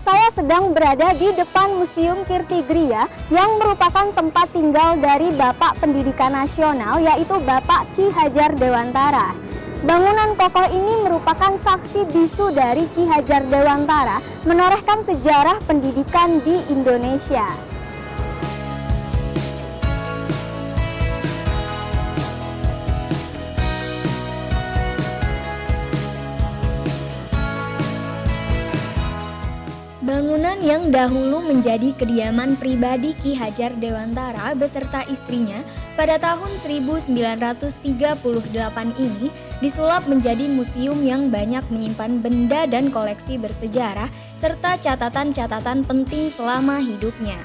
Saya sedang berada di depan Museum Kirtigriya yang merupakan tempat tinggal dari Bapak Pendidikan Nasional, yaitu Bapak Ki Hajar Dewantara. Bangunan kokoh ini merupakan saksi bisu dari Ki Hajar Dewantara menorehkan sejarah pendidikan di Indonesia. Bangunan yang dahulu menjadi kediaman pribadi Ki Hajar Dewantara beserta istrinya pada tahun 1938 ini disulap menjadi museum yang banyak menyimpan benda dan koleksi bersejarah serta catatan-catatan penting selama hidupnya.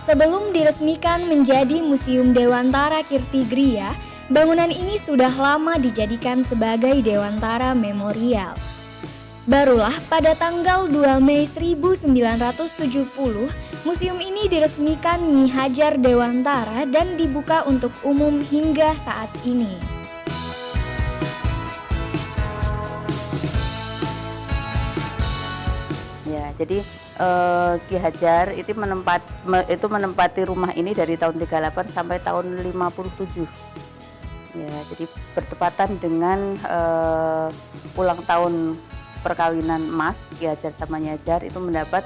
Sebelum diresmikan menjadi Museum Dewantara Kirtigriya, bangunan ini sudah lama dijadikan sebagai Dewantara Memorial. Barulah pada tanggal 2 Mei 1970, museum ini diresmikan Ki Hajar Dewantara dan dibuka untuk umum hingga saat ini. Ya, jadi Ki Hajar itu menempati rumah ini dari tahun 38 sampai tahun 57. Ya, jadi bertepatan dengan ulang tahun perkawinan Mas Ki Hajar sama Nyi Hajar itu mendapat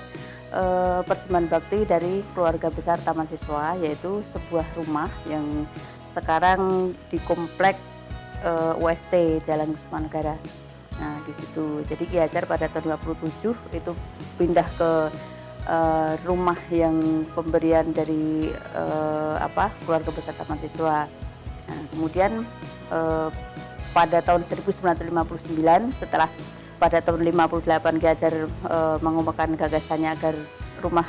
persembahan bakti dari keluarga besar Taman Siswa, yaitu sebuah rumah yang sekarang di komplek UST Jalan Kusuma-Negara. Nah, di situ. Jadi Ki Hajar pada tahun 57 itu pindah ke rumah yang pemberian dari keluarga besar Taman Siswa. Nah, kemudian pada tahun 1959 setelah pada tahun 58 Ki Hajar mengumumkan gagasannya agar rumah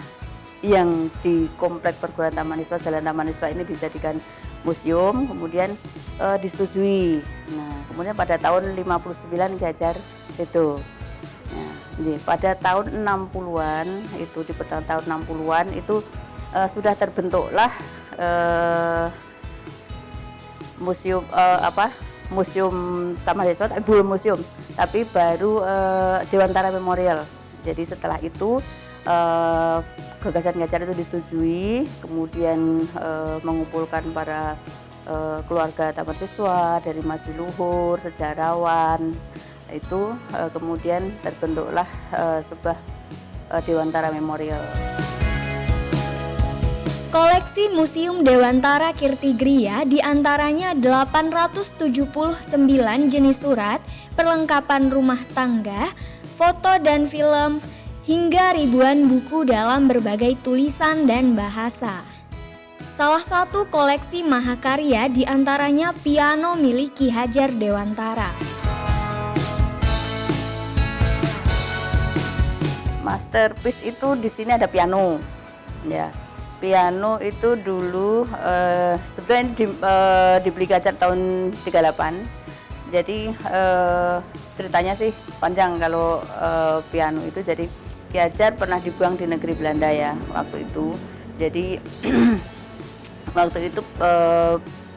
yang di komplek perguruan Taman Siswa Jalan Taman Siswa ini dijadikan museum, kemudian disetujui. Nah, kemudian pada tahun 59 Ki Hajar itu. Nah, pada tahun 60-an itu di pertengahan tahun 60-an itu sudah terbentuklah museum Museum Taman Siswa, belum museum, tapi baru Dewantara Memorial. Jadi setelah itu gagasan Ki Hajar itu disetujui, kemudian mengumpulkan para keluarga Taman Siswa dari Majiluhur, sejarawan, itu kemudian terbentuklah sebuah Dewantara Memorial. Koleksi Museum Dewantara Kirtigriya diantaranya 879 jenis surat, perlengkapan rumah tangga, foto dan film, hingga ribuan buku dalam berbagai tulisan dan bahasa. Salah satu koleksi mahakarya diantaranya piano milik Ki Hajar Dewantara. Masterpiece itu di sini ada piano, ya. Piano itu dulu sebenarnya dibeli Ki Hajar tahun 38. Jadi ceritanya sih panjang kalau piano itu. Jadi Ki Hajar pernah dibuang di negeri Belanda ya waktu itu. Jadi waktu itu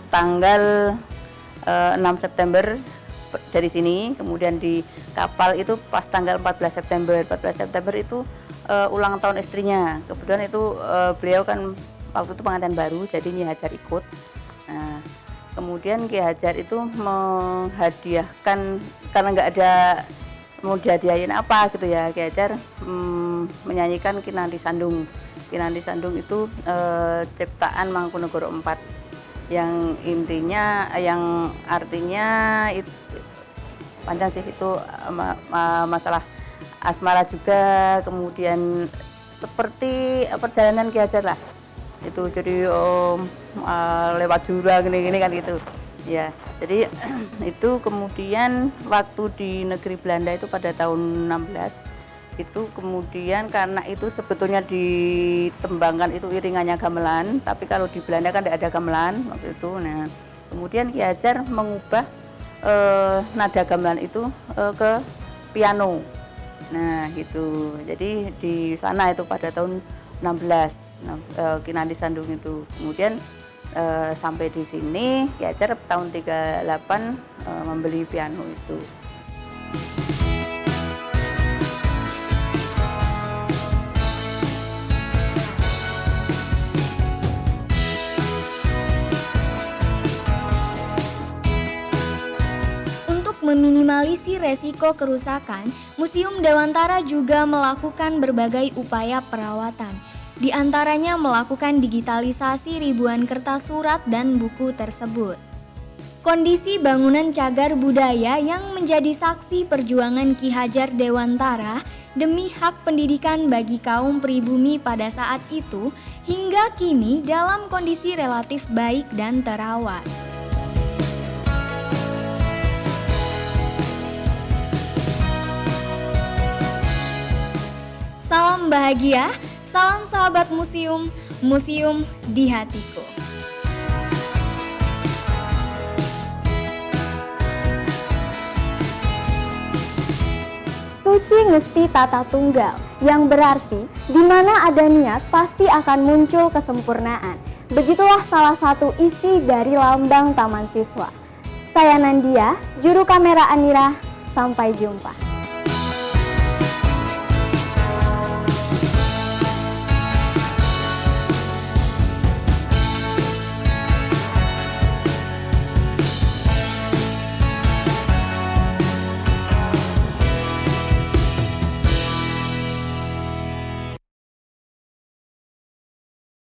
tanggal 6 September dari sini, kemudian di kapal itu pas tanggal 14 September. 14 September itu ulang tahun istrinya. Kebetulan itu beliau kan waktu itu pengantin baru, jadi Nyi Hajar ikut. Nah, kemudian Ki Hajar itu menghadiahkan, karena nggak ada mau dihadiahin apa gitu ya, Ki Hajar menyanyikan Kinanti Sandung. Kinanti Sandung itu ciptaan Mangkunegoro IV yang intinya, yang artinya itu panjang sih, itu masalah asmara juga, kemudian seperti perjalanan Ki Hajar lah itu. Jadi lewat jurang gini-gini kan gitu ya. Jadi itu kemudian waktu di negeri Belanda itu pada tahun 16 itu, kemudian karena itu sebetulnya ditembangkan itu iringannya gamelan, tapi kalau di Belanda kan tidak ada gamelan waktu itu. Nah, kemudian Ki Hajar mengubah nada gamelan itu ke piano. Nah gitu, jadi di sana itu pada tahun 16 Kinanti Sandung itu. Kemudian sampai di sini Ki Hajar tahun 38 membeli piano itu. meminimalisir resiko kerusakan, Museum Dewantara juga melakukan berbagai upaya perawatan. Di antaranya melakukan digitalisasi ribuan kertas surat dan buku tersebut. Kondisi bangunan cagar budaya yang menjadi saksi perjuangan Ki Hajar Dewantara demi hak pendidikan bagi kaum pribumi pada saat itu hingga kini dalam kondisi relatif baik dan terawat. Salam bahagia, salam sahabat museum, museum di hatiku. Suci ngesti tata tunggal, yang berarti di mana ada niat pasti akan muncul kesempurnaan. Begitulah salah satu isi dari lambang Taman Siswa. Saya Nandia, juru kamera Anira, sampai jumpa.